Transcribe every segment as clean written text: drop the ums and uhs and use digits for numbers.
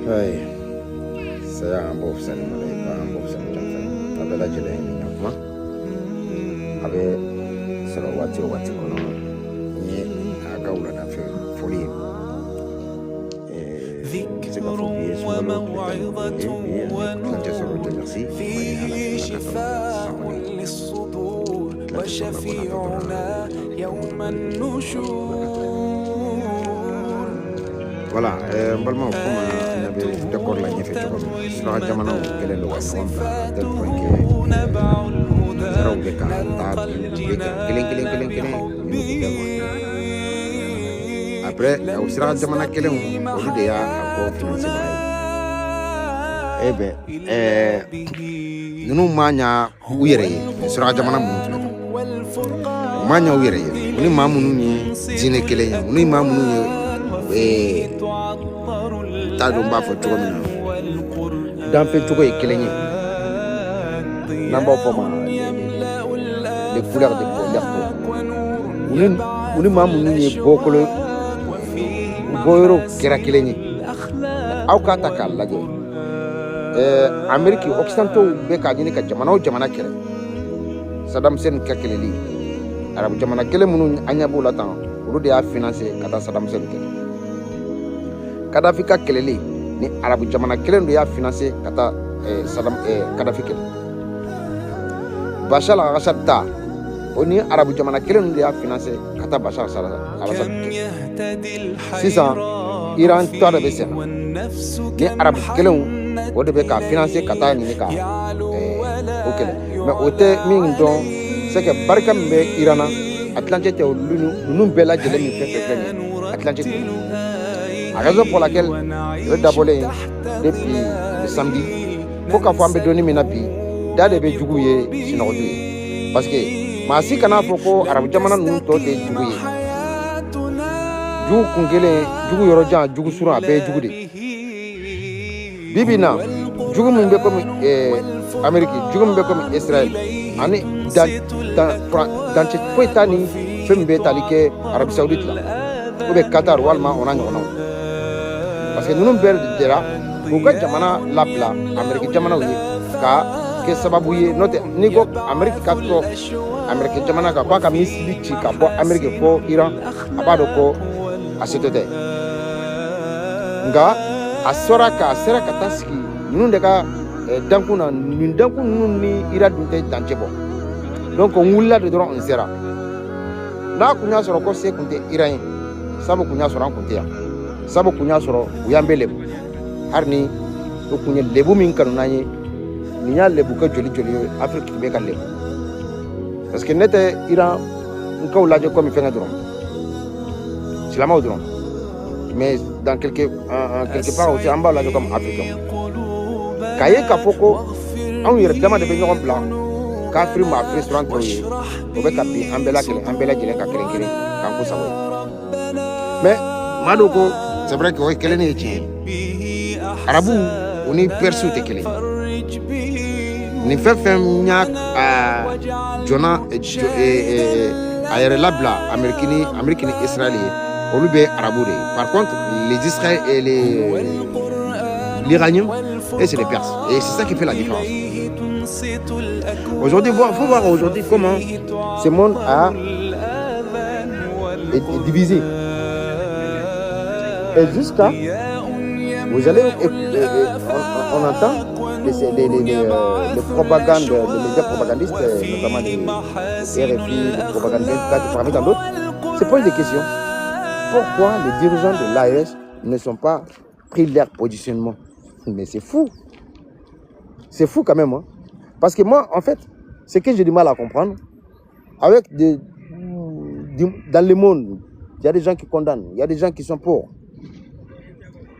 Oui, c'est un beau film, un beau film. Avec la gelée, avec ce wati kono ni aga wula da fe folie ذكر وموعظة فيه شفاء للصدور وشفيعنا يوم النشور. Voilà, mbalma comme on avait d'accord la ñefe ci comme sura jamano kelen lo wax on tel point que zero be ka ta kelen après au sura jamana kelen o de ya ko finance ebe nunu manya uyere sura jamana mu manya uyere ni mamunu ni jine kelen ni mamunu ni tadum ba fo cogo min dan fe cogo ye kelen ye n'an b'a fɔ ma les couleurs de l'air u ni maa minnu ye bɔyɔrɔ kɛra kelen ye aw k'a ta k'a lajɛ Amérique occidentaux bɛ k'a ɲini ka jamana o jamana kɛlɛ Saddam Hussein ka kɛlɛli arabu jamana kelen minnu an ɲɛ b'o la tan olu de y'a financé ka taa Saddam Hussein kɛlɛ Kadhafi ka kɛlɛli ni arabu jamana kelen de y'a financé ka taa Kadhafi kɛlɛ Bachar al-Assad ta o ni arabu jamana kelen de y'a financé ka taa Bachar al-Assad kɛlɛ sisan Iran ta de bɛ sen ni arabu kelenw o de bɛ ka financé ka taa ɲini ka o kɛlɛ mais o tɛ min dɔn c'est que barika min bɛ Iran na Atlantique tɛ ninnu bɛɛ lajɛlen min fɛn fɛn filɛ nin ye Atlantique tɛ. La raison pour laquelle le d'abord depuis le samedi, faut qu'à fois me donner mes nappies, d'aller be juguye sinodu. Parce que ma si kana foko arabu jamana nu to de juguye. Jugu kungele jugu yoroja jugu sura be jugude. Bibina jugu mumbe comme Amérique, jugu mumbe comme Israël. Ani dans cette poétani fembe talike Arabie Saoudite là. Ou be Qatar ou Allemagne on a parce que nous bɛɛ dira k'u ka jamana labila Amérique jamanaw ye ka kɛ sababu ye n'o tɛ n'i ko Amérique ka to Amérique jamana kan k'a ka misili ci ka bɔ Amérique fɔ Iran a b'a dɔn ko a se tɛ dɛ nka a sera ka taa sigi ninnu de ka dankun na nin dankun ninnu ni Iran dun tɛ dancɛ bɔ donc on wulila de dɔrɔn on sera n'a kun y'a sɔrɔ ko se kun tɛ Iran ye sabu kun y'a sɔrɔ an kun tɛ yan. Sabu kun y'a sɔrɔ u y'an bɛ lebu hali ni o kun ye lebu min kanu n'an ye nin y'a lebu kɛ joli ye Afrique bɛ ka lebu parce que ne tɛ Iran n kaw lajɛ komi fɛngɛ dɔrɔn silamɛw dɔrɔn mais dans quelque part aussi an b'a lajɛ comme africain k'a ye k'a fɔ ko anw yɛrɛ dama de bɛ ɲɔgɔn bila kafiri ma restaurant tɔw ye o bɛ ka bin an bɛɛ lajɛlen ka kelen kelen k'an ko sago ye mais maa dɔw ko c'est vrai que o ye kelen de ye tiɲɛ ye arabu o ni persiw tɛ kelen nin fɛn fɛn y'a jɔna a yɛrɛ labila Amérique ni Israël ye olu bɛ arabu de ye par contre l'Iranien et c'est les Perses et c'est ça qui fait la différence. Aujourd'hui faut voir aujourd'hui comment ce monde est divisé. Et jusqu'à, vous allez, on entend les propagandes, les médias propagandistes, notamment les RFI, les propagandistes, parmi tant d'autres, se posent des questions. Pourquoi les dirigeants de l'AES ne sont pas pris leur positionnement? Mais c'est fou. C'est fou quand même. Hein? Parce que moi, en fait, ce que j'ai du mal à comprendre, avec dans le monde, il y a des gens qui condamnent, il y a des gens qui sont pour.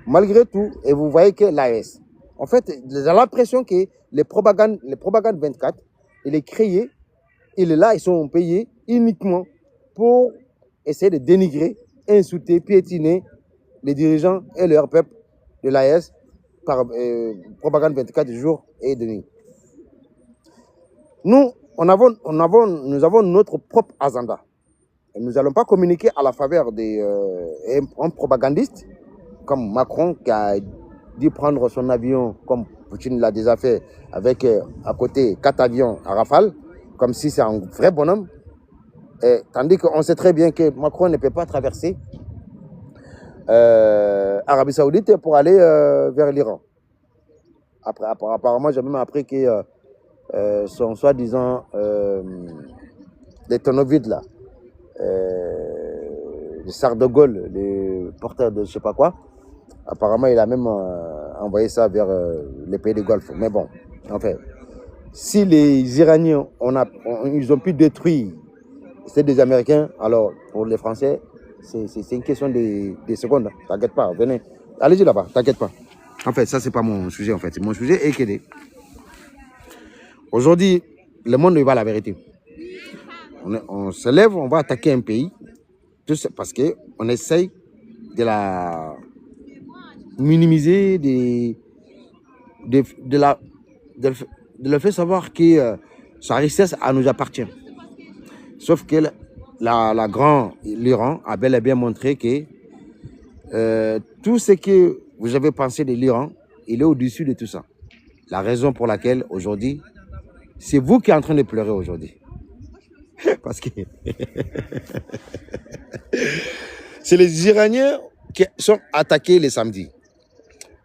Malgré tout, et vous voyez que l'AES, en fait, j'ai l'impression que les propagandes 24, il est créé, il est là, ils sont payés uniquement pour essayer de dénigrer, insulter, piétiner les dirigeants et leur peuple de l'AES par propagande 24 jours et de nuit. Nous avons notre propre agenda. Et nous n'allons pas communiquer à la faveur d'un propagandiste comme Macron qui a dû prendre son avion, comme Poutine l'a déjà fait, avec à côté 4 avions à Rafale, comme si c'est un vrai bonhomme. Tandis qu'on sait très bien que Macron ne peut pas traverser Arabie Saoudite pour aller vers l'Iran. Apparemment, j'ai même appris que son soi-disant les tonneaux vides là, les Charles de Gaulle, les porteurs de je sais pas quoi, apparemment il a même envoyé ça vers les pays du Golfe. Mais bon, en fait, si les Iraniens ils ont pu détruire, c'est des Américains, alors pour les Français, c'est une question de secondes. T'inquiète pas, venez. Allez-y là-bas, t'inquiète pas. En fait, ça, c'est pas mon sujet, en fait. Mon sujet est que aujourd'hui, le monde ne va la vérité. On se lève, on va attaquer un pays, tout ça parce qu'on essaye de la minimiser, de le faire savoir que sa richesse nous appartient. Sauf que l'Iran a bel et bien montré que tout ce que vous avez pensé de l'Iran, il est au-dessus de tout ça. La raison pour laquelle aujourd'hui, c'est vous qui êtes en train de pleurer aujourd'hui. Parce que c'est les Iraniens qui sont attaqués les samedis.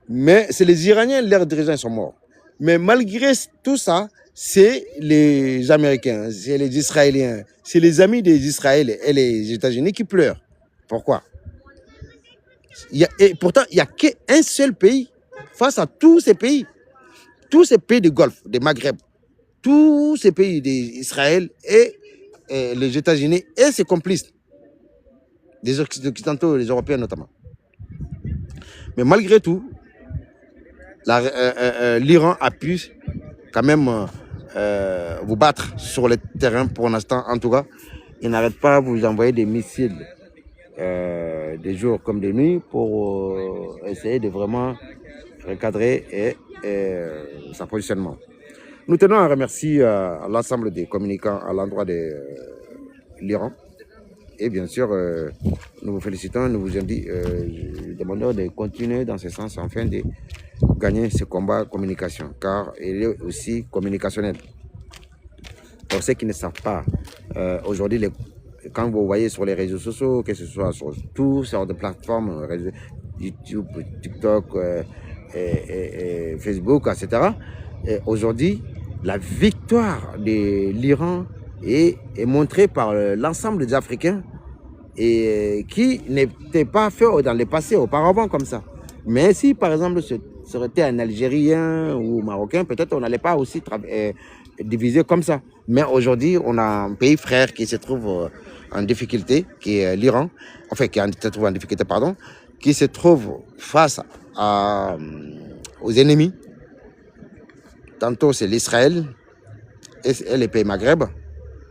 Mais c'est les Iraniens, leurs dirigeants sont morts. Mais malgré tout ça, c'est les Américains, c'est les Israéliens, c'est les amis des Israéliens et les États-Unis qui pleurent. Pourquoi? Et pourtant, il n'y a qu'un seul pays face à tous ces pays du Golfe, des Maghreb, tous ces pays d'Israël et les États-Unis et ses complices, les Occidentaux, les Européens notamment. Mais malgré tout, l'Iran a pu quand même vous battre sur le terrain pour l'instant. En tout cas, il n'arrête pas de vous envoyer des missiles des jours comme des nuits pour essayer de vraiment recadrer son positionnement. Nous tenons à remercier l'ensemble des communicants à l'endroit de l'Iran. Et bien sûr, nous vous félicitons, nous vous demandons de continuer dans ce sens afin de gagner ce combat communication, car il est aussi communicationnel. Pour ceux qui ne savent pas, aujourd'hui, quand vous voyez sur les réseaux sociaux, que ce soit sur toutes sortes de plateformes, YouTube, TikTok, Facebook, etc., aujourd'hui, la victoire de l'Iran est montrée par l'ensemble des Africains et qui n'était pas fait dans le passé, auparavant comme ça. Mais si, par exemple, ce serait été un Algérien ou Marocain, peut-être on n'allait pas aussi diviser comme ça. Mais aujourd'hui, on a un pays frère qui se trouve en difficulté, qui est l'Iran, enfin qui se trouve en difficulté, pardon, qui se trouve face aux ennemis. Tantôt c'est l'Israël et les pays Maghreb,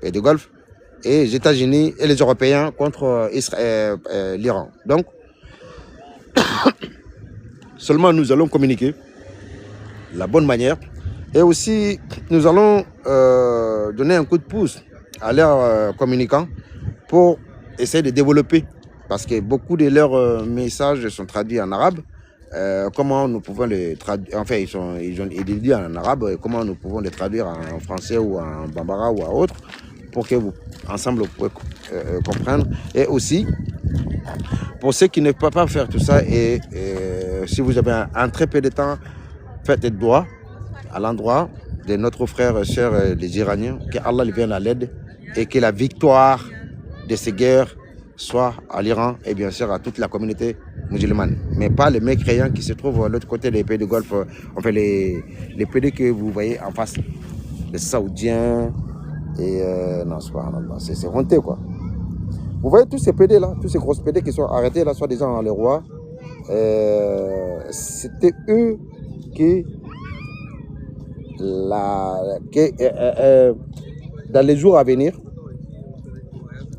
pays du Golfe, et les États-Unis et les Européens contre l'Iran. Donc, seulement nous allons communiquer de la bonne manière et aussi nous allons donner un coup de pouce à leurs communicants pour essayer de développer, parce que beaucoup de leurs messages sont traduits en arabe. Comment nous pouvons les traduire, enfin ils disent en arabe, comment nous pouvons les traduire en français ou en bambara ou à autre, pour que vous, ensemble, vous pouvez comprendre. Et aussi, pour ceux qui ne peuvent pas faire tout ça, et si vous avez un très peu de temps, faites des doigts à l'endroit de notre frère et sœur, les Iraniens, qu'Allah vienne à l'aide et que la victoire de ces guerres soit à l'Iran et bien sûr à toute la communauté musulmane. Mais pas les mécréants qui se trouvent à l'autre côté des pays du Golfe, enfin les pays que vous voyez en face, les Saoudiens, et non, c'est honteux quoi. Vous voyez tous ces PD là, tous ces grosses PD qui sont arrêtés là, soi-disant les rois, c'était eux qui, dans les jours à venir,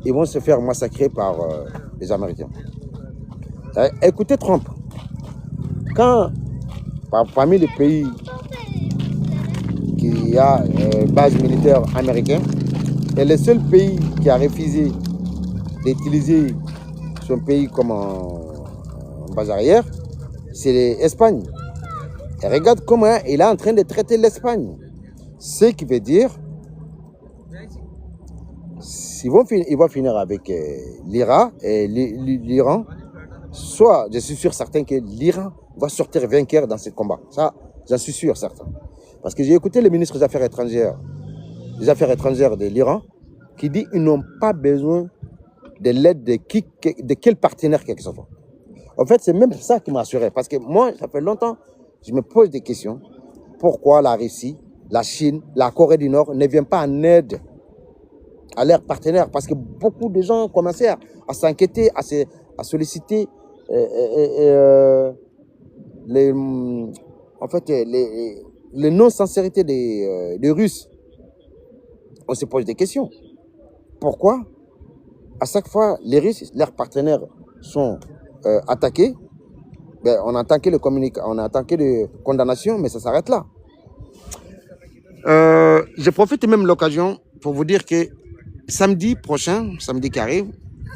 ils vont se faire massacrer par les Américains. Écoutez Trump, quand parmi les pays qui a base militaire américaine, et le seul pays qui a refusé d'utiliser son pays comme en base arrière, c'est l'Espagne. Et regarde comment il est en train de traiter l'Espagne. Ce qui veut dire, il va finir avec l'Iran et l'Iran. Soit, je suis sûr certain que l'Iran va sortir vainqueur dans ce combat. Ça, j'en suis sûr certain. Parce que j'ai écouté le ministre des Affaires étrangères de l'Iran qui dit qu'ils n'ont pas besoin de l'aide de quel partenaire que ce soit. En fait, c'est même ça qui m'a assuré. Parce que moi, ça fait longtemps, je me pose des questions. Pourquoi la Russie, la Chine, la Corée du Nord ne viennent pas en aide à leurs partenaires? Parce que beaucoup de gens commençaient à s'inquiéter, à solliciter les non-sincérités des Russes. On se pose des questions. Pourquoi à chaque fois les Russes, leurs partenaires sont attaqués? On entend que on entend que de condamnation, mais ça s'arrête là. Je profite même de l'occasion pour vous dire que samedi prochain, samedi qui arrive,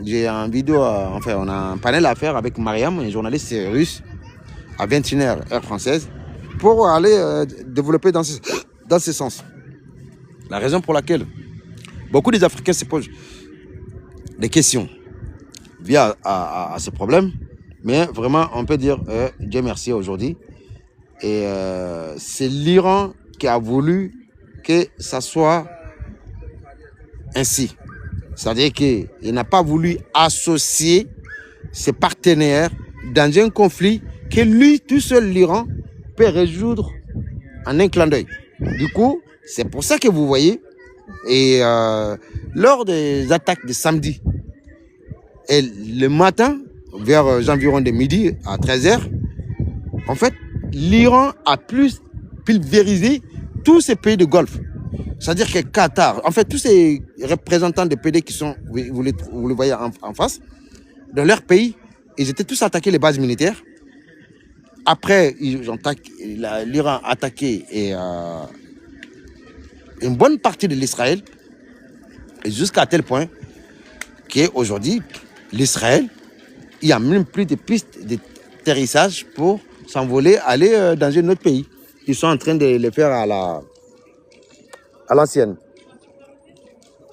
j'ai un vidéo, on a un panel à faire avec Mariam, une journaliste russe, à 21h, heure française, pour aller développer dans ce sens. La raison pour laquelle beaucoup des Africains se posent des questions via à ce problème, mais vraiment, on peut dire Dieu merci aujourd'hui. Et c'est l'Iran qui a voulu que ça soit ainsi. C'est-à-dire qu'il n'a pas voulu associer ses partenaires dans un conflit que lui, tout seul, l'Iran, peut résoudre en un clin d'œil. Du coup, c'est pour ça que vous voyez, et lors des attaques de samedi, et le matin, vers environ de midi à 13h, en fait, l'Iran a plus pulvérisé tous ces pays de Golfe. C'est-à-dire que Qatar, en fait, tous ces représentants des PD qui sont, vous les voyez en face, dans leur pays, ils étaient tous attaqués les bases militaires. Après, l'Iran a attaqué une bonne partie de l'Israël, jusqu'à tel point qu'aujourd'hui, l'Israël, il n'y a même plus de pistes d'atterrissage pour s'envoler, aller dans un autre pays. Ils sont en train de le faire à l'ancienne.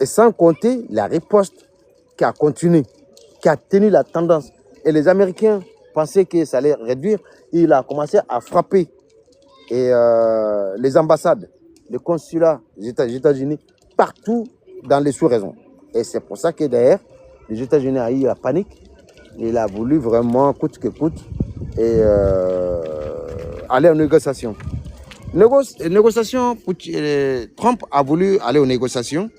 Et sans compter la riposte qui a continué, qui a tenu la tendance. Et les Américains pensaient que ça allait réduire. Il a commencé à frapper les ambassades, les consulats des États-Unis, partout dans les sous-régions. Et c'est pour ça que derrière, les États-Unis ont eu la panique. Il a voulu vraiment, coûte que coûte, et aller en négociation. Trump a voulu aller aux négociations.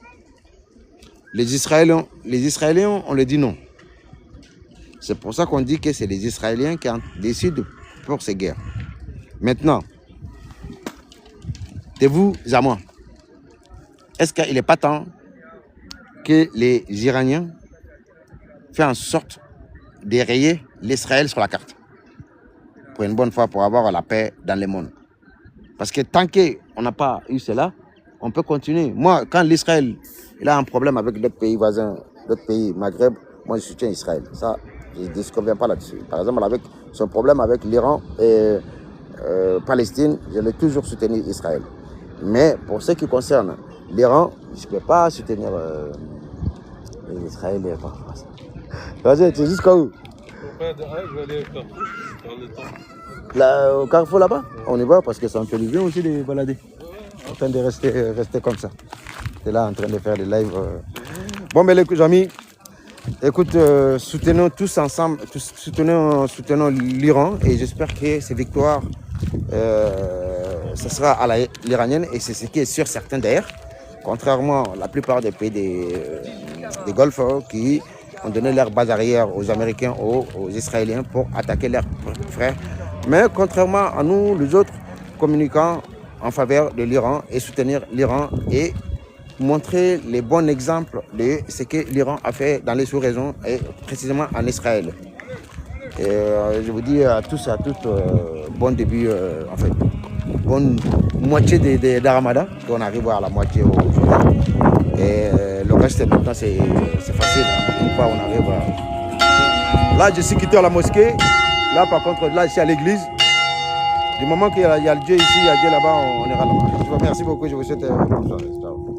Les Israéliens, on leur dit non. C'est pour ça qu'on dit que c'est les Israéliens qui décident pour ces guerres. Maintenant, de vous à moi, est-ce qu'il n'est pas temps que les Iraniens fassent en sorte d'érayer l'Israël sur la carte pour une bonne fois, pour avoir la paix dans le monde? Parce que tant qu'on n'a pas eu cela, on peut continuer. Moi, quand l'Israël a un problème avec d'autres pays voisins, d'autres pays Maghreb, moi je soutiens Israël. Ça, je ne disconviens pas là-dessus. Par exemple, avec son problème avec l'Iran et Palestine, je l'ai toujours soutenu Israël. Mais pour ce qui concerne l'Iran, je ne peux pas soutenir Israël. Vas-y, tu es jusqu'à où? Je vais aller au Carrefour, par le temps. Là, au Carrefour là-bas, on y va parce que ça me fait du bien aussi de balader. En train de rester comme ça. T'es là en train de faire des lives. Bon, mais les amis, écoute, soutenons tous ensemble, soutenons l'Iran, et j'espère que ces victoires, ce sera à l'iranienne, et c'est ce qui est sûr certain d'ailleurs. Contrairement à la plupart des pays des Golfe qui ont donné leur base arrière aux Américains, aux Israéliens pour attaquer leurs frères. Mais contrairement à nous, les autres communicants en faveur de l'Iran, et soutenir l'Iran et montrer les bons exemples de ce que l'Iran a fait dans les sous-régions et précisément en Israël. Et je vous dis à tous et à toutes bon début, en fait, bonne moitié de Ramadan, qu'on arrive à la moitié aujourd'hui. Et le reste maintenant c'est facile, une fois on arrive à... Là je suis quitté à la mosquée, là par contre là je suis à l'église. Du moment qu'il y a le Dieu ici, il y a Dieu là-bas, on ira là-bas. Merci beaucoup, je vous souhaite bonne soirée. Ciao.